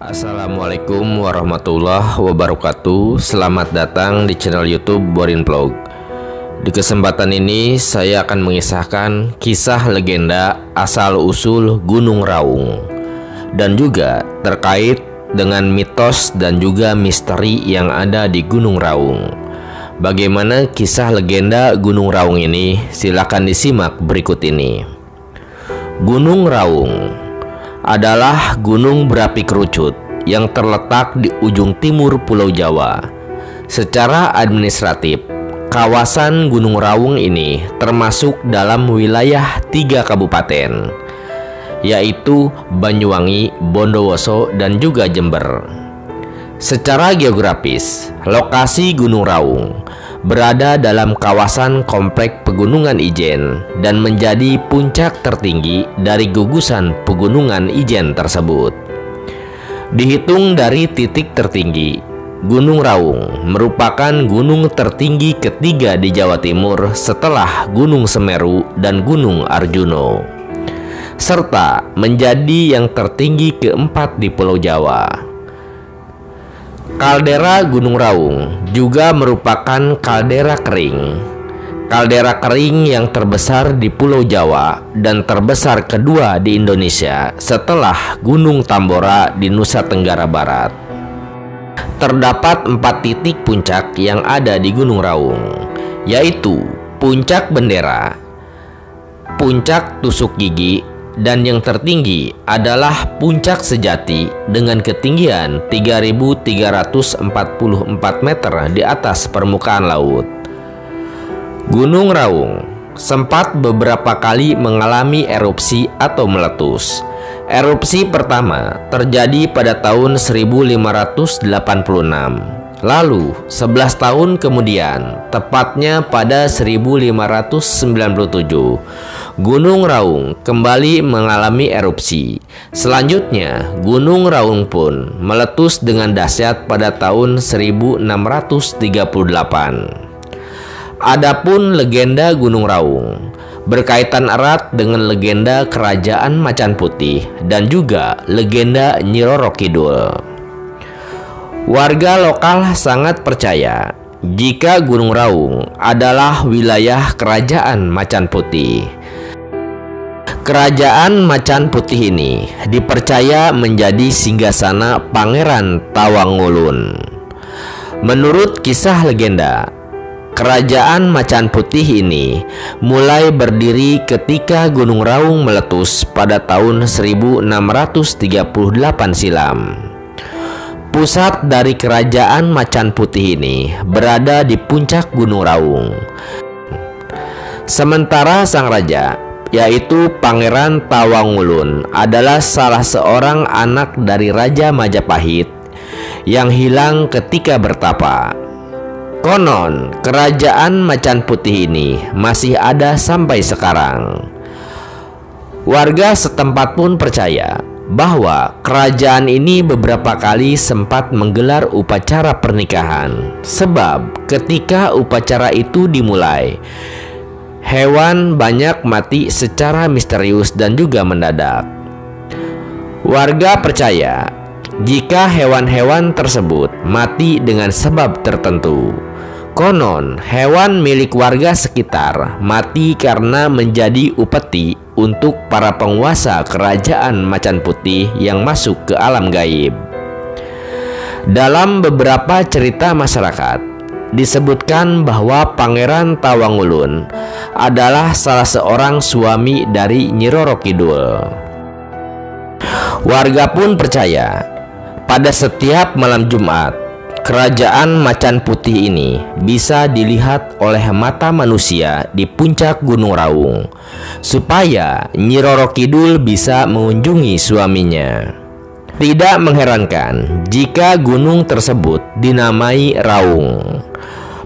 Assalamualaikum warahmatullahi wabarakatuh. Selamat datang di channel YouTube Borin Vlog. Di kesempatan ini saya akan mengisahkan kisah legenda asal-usul Gunung Raung dan juga terkait dengan mitos dan juga misteri yang ada di Gunung Raung. Bagaimana kisah legenda Gunung Raung ini? Silakan disimak berikut ini. Gunung Raung adalah gunung berapi kerucut yang terletak di ujung timur Pulau Jawa. Secara administratif, kawasan Gunung Raung ini termasuk dalam wilayah 3 kabupaten, yaitu Banyuwangi, Bondowoso, dan juga Jember. Secara geografis, lokasi Gunung Raung berada dalam kawasan komplek Pegunungan Ijen dan menjadi puncak tertinggi dari gugusan Pegunungan Ijen tersebut. Dihitung dari titik tertinggi, Gunung Raung merupakan gunung tertinggi ketiga di Jawa Timur setelah Gunung Semeru dan Gunung Arjuno, serta menjadi yang tertinggi keempat di Pulau Jawa. Kaldera Gunung Raung juga merupakan kaldera kering. Kaldera kering yang terbesar di Pulau Jawa dan terbesar kedua di Indonesia setelah Gunung Tambora di Nusa Tenggara Barat. Terdapat 4 titik puncak yang ada di Gunung Raung, yaitu Puncak Bendera, Puncak Tusuk Gigi, dan yang tertinggi adalah Puncak Sejati dengan ketinggian 3.344 meter di atas permukaan laut. Gunung Raung sempat beberapa kali mengalami erupsi atau meletus. Erupsi pertama terjadi pada tahun 1586. Lalu 11 tahun kemudian, tepatnya pada 1597, Gunung Raung kembali mengalami erupsi. Selanjutnya, Gunung Raung pun meletus dengan dahsyat pada tahun 1638. Adapun legenda Gunung Raung berkaitan erat dengan legenda Kerajaan Macan Putih dan juga legenda Nyi Roro Kidul. Warga lokal sangat percaya jika Gunung Raung adalah wilayah Kerajaan Macan Putih. Kerajaan Macan Putih ini dipercaya menjadi singgasana Pangeran Tawangulun. Menurut kisah legenda, Kerajaan Macan Putih ini mulai berdiri ketika Gunung Raung meletus pada tahun 1638 silam. Pusat dari Kerajaan Macan Putih ini berada di puncak Gunung Raung. Sementara sang raja, yaitu Pangeran Tawangulun, adalah salah seorang anak dari Raja Majapahit yang hilang ketika bertapa. Konon, Kerajaan Macan Putih ini masih ada sampai sekarang. Warga setempat pun percaya bahwa kerajaan ini beberapa kali sempat menggelar upacara pernikahan, sebab ketika upacara itu dimulai, hewan banyak mati secara misterius dan juga mendadak. Warga percaya jika hewan-hewan tersebut mati dengan sebab tertentu. Konon, hewan milik warga sekitar mati karena menjadi upeti untuk para penguasa Kerajaan Macan Putih yang masuk ke alam gaib. Dalam beberapa cerita masyarakat, disebutkan bahwa Pangeran Tawangulun adalah salah seorang suami dari Nyi Roro Kidul. Warga pun percaya pada setiap malam Jumat, Kerajaan Macan Putih ini bisa dilihat oleh mata manusia di puncak Gunung Raung, supaya Nyi Roro Kidul bisa mengunjungi suaminya. Tidak mengherankan jika gunung tersebut dinamai Raung.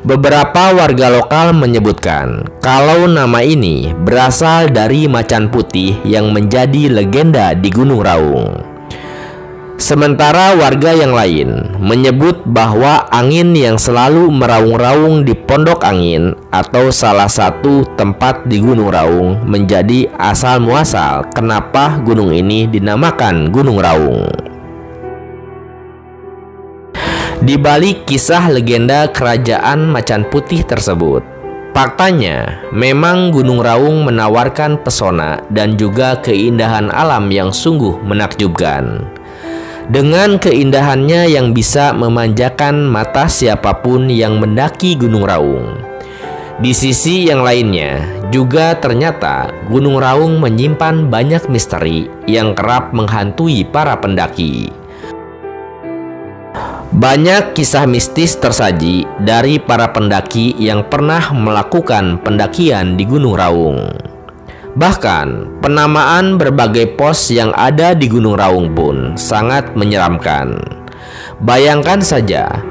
Beberapa warga lokal menyebutkan kalau nama ini berasal dari macan putih yang menjadi legenda di Gunung Raung. Sementara warga yang lain menyebut bahwa angin yang selalu meraung-raung di Pondok Angin atau salah satu tempat di Gunung Raung menjadi asal muasal kenapa gunung ini dinamakan Gunung Raung. Di balik kisah legenda kerajaan Macan Putih tersebut, faktanya memang Gunung Raung menawarkan pesona dan juga keindahan alam yang sungguh menakjubkan. Dengan keindahannya yang bisa memanjakan mata siapapun yang mendaki Gunung Raung. Di sisi yang lainnya, juga ternyata Gunung Raung menyimpan banyak misteri yang kerap menghantui para pendaki. Banyak kisah mistis tersaji dari para pendaki yang pernah melakukan pendakian di Gunung Raung. Bahkan, penamaan berbagai pos yang ada di Gunung Raung pun sangat menyeramkan. Bayangkan saja,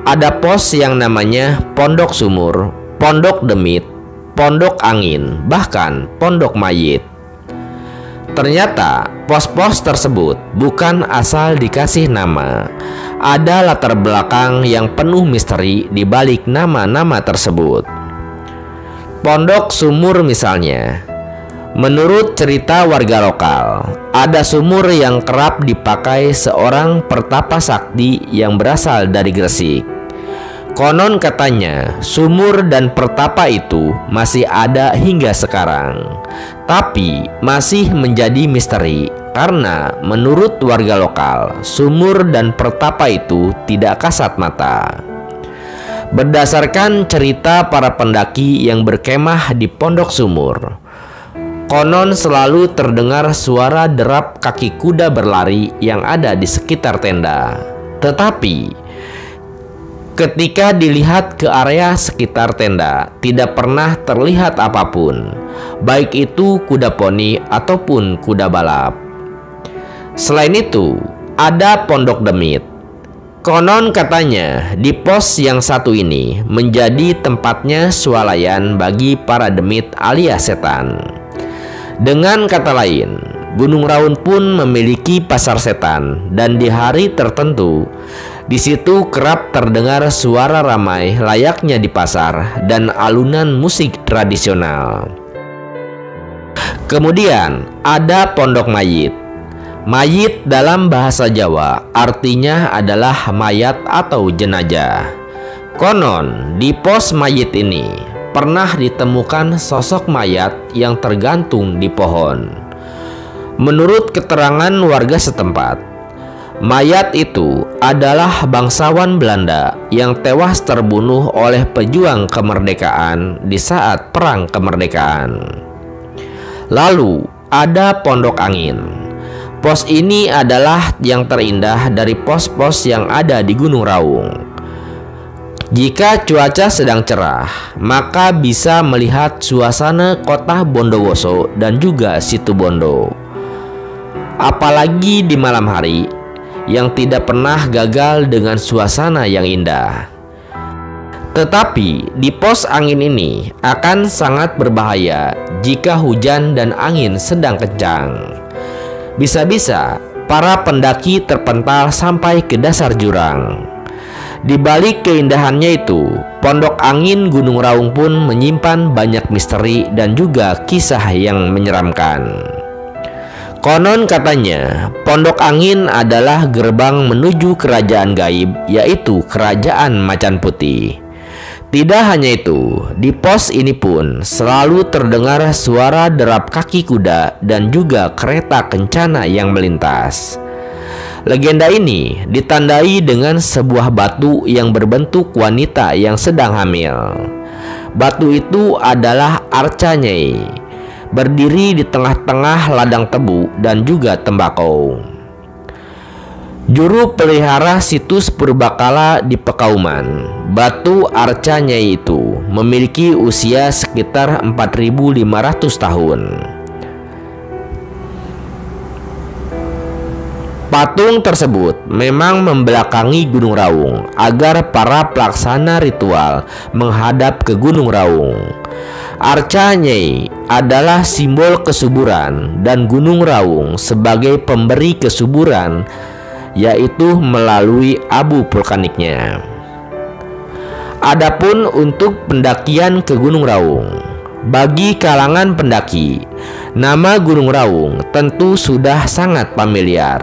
ada pos yang namanya Pondok Sumur, Pondok Demit, Pondok Angin, bahkan Pondok Mayit. Ternyata pos-pos tersebut bukan asal dikasih nama. Ada latar belakang yang penuh misteri di balik nama-nama tersebut. Pondok Sumur misalnya. Menurut cerita warga lokal, ada sumur yang kerap dipakai seorang pertapa sakti yang berasal dari Gresik. Konon katanya, sumur dan pertapa itu masih ada hingga sekarang, tapi masih menjadi misteri karena menurut warga lokal, sumur dan pertapa itu tidak kasat mata. Berdasarkan cerita para pendaki yang berkemah di Pondok Sumur, konon selalu terdengar suara derap kaki kuda berlari yang ada di sekitar tenda. Tetapi ketika dilihat ke area sekitar tenda, tidak pernah terlihat apapun, baik itu kuda poni ataupun kuda balap. Selain itu, ada Pondok Demit. Konon katanya, di pos yang satu ini menjadi tempatnya swalayan bagi para demit alias setan. Dengan kata lain, Gunung Raung pun memiliki pasar setan, dan di hari tertentu di situ kerap terdengar suara ramai layaknya di pasar dan alunan musik tradisional. Kemudian ada Pondok Mayit. Mayit dalam bahasa Jawa artinya adalah mayat atau jenazah. Konon di pos mayit ini pernah ditemukan sosok mayat yang tergantung di pohon. Menurut keterangan warga setempat, mayat itu adalah bangsawan Belanda yang tewas terbunuh oleh pejuang kemerdekaan di saat Perang Kemerdekaan. Lalu ada Pondok Angin. Pos ini adalah yang terindah dari pos-pos yang ada di Gunung Raung. Jika cuaca sedang cerah, maka bisa melihat suasana kota Bondowoso dan juga Situbondo. Apalagi di malam hari, yang tidak pernah gagal dengan suasana yang indah. Tetapi di pos angin ini akan sangat berbahaya jika hujan dan angin sedang kencang. Bisa-bisa para pendaki terpental sampai ke dasar jurang. Di balik keindahannya itu, Pondok Angin Gunung Raung pun menyimpan banyak misteri dan juga kisah yang menyeramkan. Konon katanya, Pondok Angin adalah gerbang menuju kerajaan gaib, yaitu Kerajaan Macan Putih. Tidak hanya itu, di pos ini pun selalu terdengar suara derap kaki kuda dan juga kereta kencana yang melintas. Legenda ini ditandai dengan sebuah batu yang berbentuk wanita yang sedang hamil. Batu itu adalah Arca Nyai, berdiri di tengah-tengah ladang tebu dan juga tembakau. Juru pelihara situs purbakala di Pekauman, batu Arca Nyai itu memiliki usia sekitar 4.500 tahun. Patung tersebut memang membelakangi Gunung Raung agar para pelaksana ritual menghadap ke Gunung Raung. Arca Nyai adalah simbol kesuburan dan Gunung Raung sebagai pemberi kesuburan, yaitu melalui abu vulkaniknya. Adapun untuk pendakian ke Gunung Raung, bagi kalangan pendaki, nama Gunung Raung tentu sudah sangat familiar.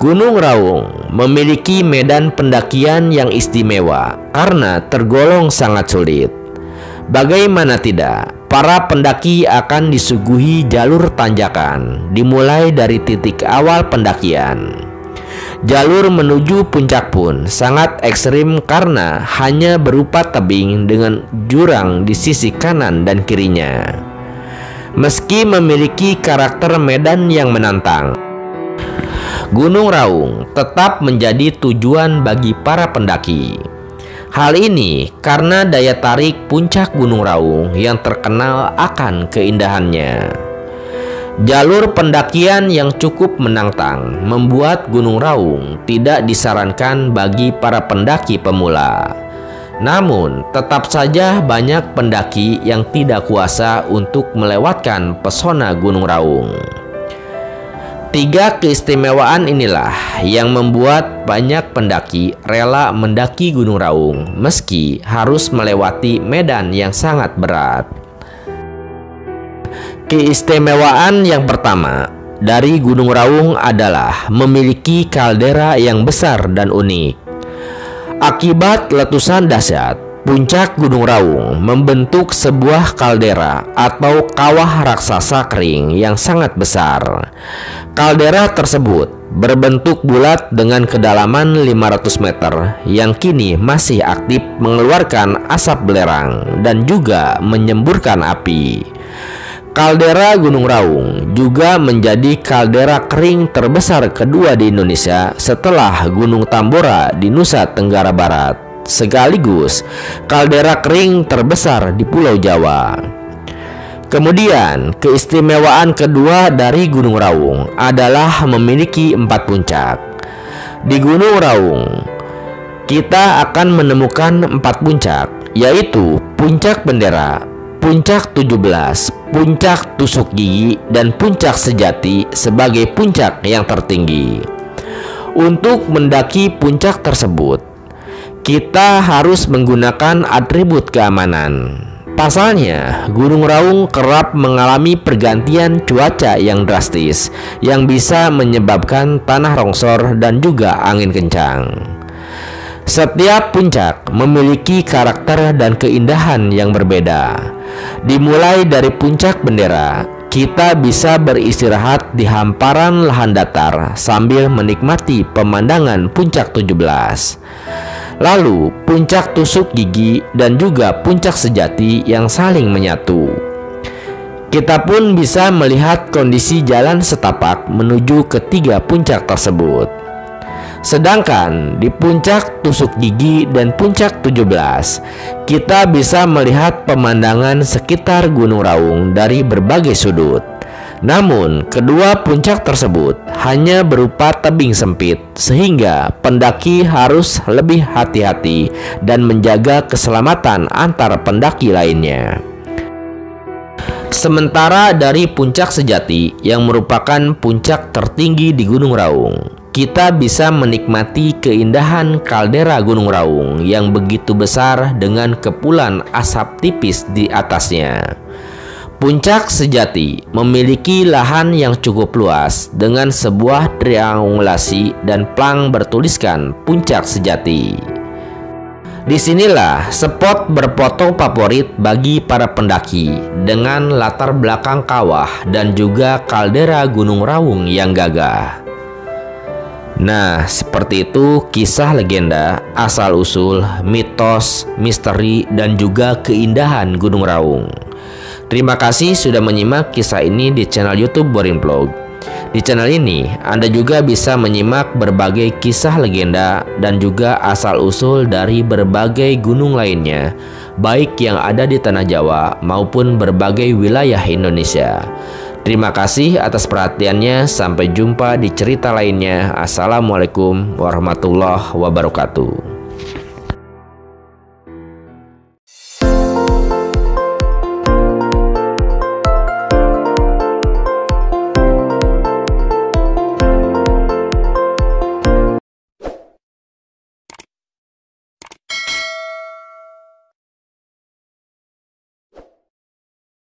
Gunung Raung memiliki medan pendakian yang istimewa karena tergolong sangat sulit. Bagaimana tidak, para pendaki akan disuguhi jalur tanjakan dimulai dari titik awal pendakian. Jalur menuju puncak pun sangat ekstrim karena hanya berupa tebing dengan jurang di sisi kanan dan kirinya. Meski memiliki karakter medan yang menantang, Gunung Raung tetap menjadi tujuan bagi para pendaki. Hal ini karena daya tarik puncak Gunung Raung yang terkenal akan keindahannya. Jalur pendakian yang cukup menantang membuat Gunung Raung tidak disarankan bagi para pendaki pemula. Namun, tetap saja banyak pendaki yang tidak kuasa untuk melewatkan pesona Gunung Raung. 3 keistimewaan inilah yang membuat banyak pendaki rela mendaki Gunung Raung meski harus melewati medan yang sangat berat. Keistimewaan yang pertama dari Gunung Raung adalah memiliki kaldera yang besar dan unik. Akibat letusan dahsyat, puncak Gunung Raung membentuk sebuah kaldera atau kawah raksasa kering yang sangat besar. Kaldera tersebut berbentuk bulat dengan kedalaman 500 meter yang kini masih aktif mengeluarkan asap belerang dan juga menyemburkan api. Kaldera Gunung Raung juga menjadi kaldera kering terbesar kedua di Indonesia setelah Gunung Tambora di Nusa Tenggara Barat, sekaligus kaldera kering terbesar di Pulau Jawa. Kemudian, keistimewaan kedua dari Gunung Raung adalah memiliki 4 puncak. Di Gunung Raung, kita akan menemukan 4 puncak, yaitu Puncak Bendera, Puncak 17, Puncak Tusuk Gigi, dan Puncak Sejati sebagai puncak yang tertinggi. Untuk mendaki puncak tersebut, kita harus menggunakan atribut keamanan. Pasalnya, Gunung Raung kerap mengalami pergantian cuaca yang drastis yang bisa menyebabkan tanah longsor dan juga angin kencang. Setiap puncak memiliki karakter dan keindahan yang berbeda. Dimulai dari Puncak Bendera, kita bisa beristirahat di hamparan lahan datar sambil menikmati pemandangan Puncak 17. Lalu Puncak Tusuk Gigi dan juga Puncak Sejati yang saling menyatu. Kita pun bisa melihat kondisi jalan setapak menuju ketiga puncak tersebut. Sedangkan di Puncak Tusuk Gigi dan Puncak 17, kita bisa melihat pemandangan sekitar Gunung Raung dari berbagai sudut. Namun, kedua puncak tersebut hanya berupa tebing sempit, sehingga pendaki harus lebih hati-hati dan menjaga keselamatan antar pendaki lainnya. Sementara dari Puncak Sejati yang merupakan puncak tertinggi di Gunung Raung, kita bisa menikmati keindahan kaldera Gunung Raung yang begitu besar dengan kepulan asap tipis di atasnya. Puncak Sejati memiliki lahan yang cukup luas dengan sebuah triangulasi dan plang bertuliskan Puncak Sejati. Disinilah spot berfoto favorit bagi para pendaki dengan latar belakang kawah dan juga kaldera Gunung Raung yang gagah. Nah, seperti itu kisah legenda, asal-usul, mitos, misteri, dan juga keindahan Gunung Raung. Terima kasih sudah menyimak kisah ini di channel YouTube Boring Vlog. Di channel ini, Anda juga bisa menyimak berbagai kisah legenda dan juga asal-usul dari berbagai gunung lainnya, baik yang ada di Tanah Jawa maupun berbagai wilayah Indonesia. Terima kasih atas perhatiannya. Sampai jumpa di cerita lainnya. Assalamualaikum warahmatullahi wabarakatuh.